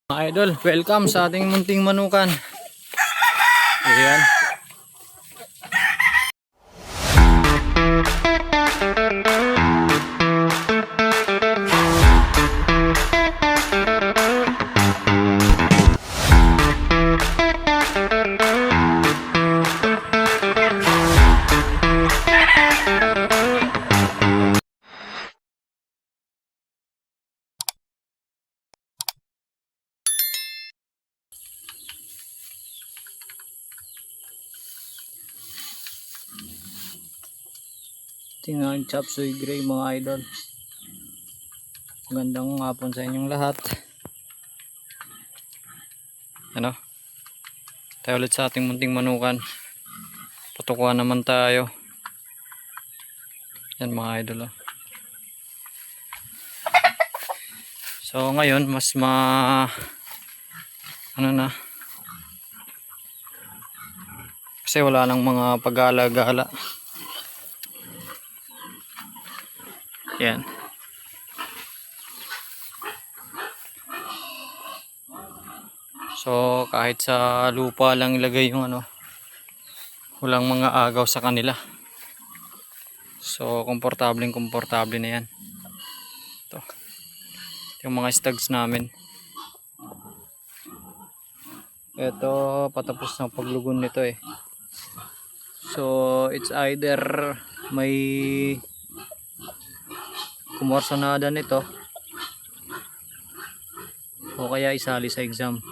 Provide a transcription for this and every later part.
Mga idol, welcome sa ating munting manukan. Ayan. Tingnan chop suey gray mga idol. Magandang hapon sa inyong lahat. Ano? Tayo ulit sa ating munting manukan. Patukuhan naman tayo. Yan mga idol. Oh. So ngayon mas ano na. Kasi wala lang mga pagala-gala. Yan. So kahit sa lupa lang ilagay yung ano, walang mga agaw sa kanila. So komportable na yan. Ito. Yung mga stags namin. Ito patapos ng paglugon nito eh. So it's either may kumorsonada nito o kaya isali sa exam.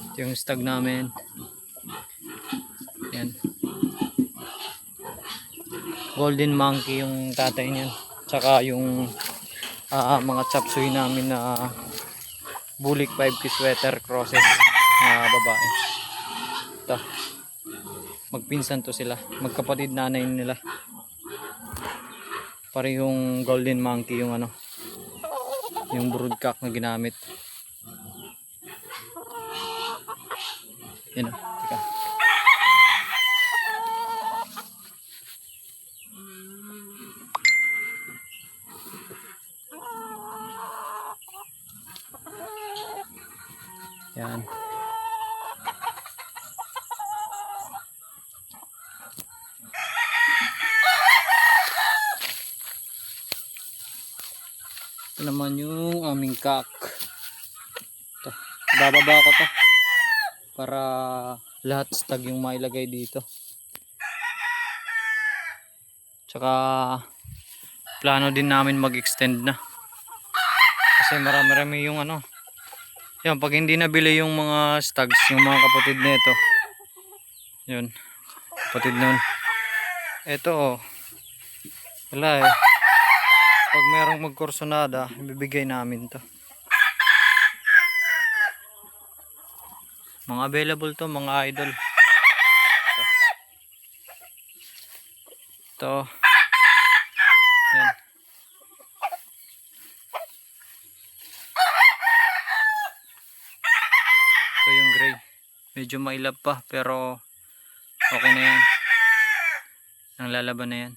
Ito yung stag namin. Yan. Golden monkey yung tatay niyan. Tsaka yung mga chop suey namin na bulik 5K sweater crosses na babae. Ito. Magpinsan to sila. Magkapatid nanay nila. Parehong golden monkey yung ano. Yung broodcock na ginamit. Yan. Teka. Yan. Ito naman yung aming cock. Ito. Bababa ko to para lahat stag yung mailagay dito. Tsaka plano din namin mag-extend na. Kasi marami-rami yung ano. Yan, pag hindi nabili yung mga stags, yung mga kapatid nito. Yun. Kapatid nun. Ito oh. Wala eh. Pag merong magkursonada, ibibigay namin to. Mga available to, mga idol. Ito. Yan. Ito yung gray. Medyo mailap pa, pero okay na yan. Ang lalaban na yan.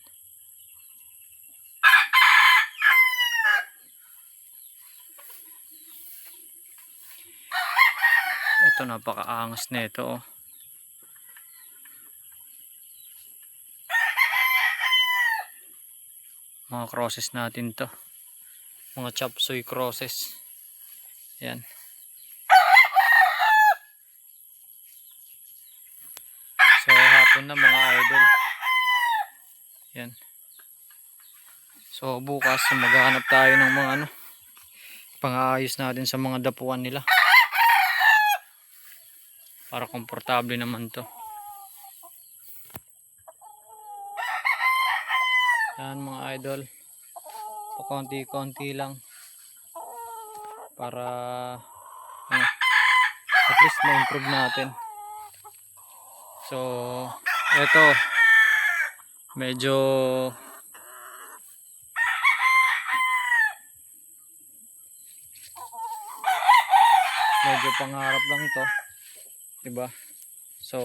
Ito napakaangas na ito oh. Mga crosses natin to. Mga chop suey crosses. Yan. So hapon na mga idol. Yan. So bukas maghahanap tayo ng mga ano, pang-aayos natin sa mga dapuan nila. Para komportable naman to. Yan mga idol. Pakonti-konti lang. Para ano, at least ma-improve natin. So eto medyo pangarap lang to, diba? So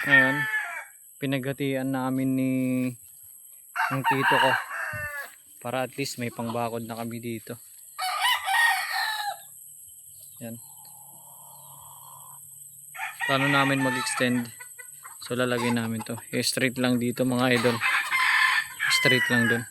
ngayon pinaghatian namin ng tito ko Para at least may pangbakod na kami dito. Yan. Plano namin mag-extend. So lalagay namin to. Straight lang dito mga idol. Straight lang dun.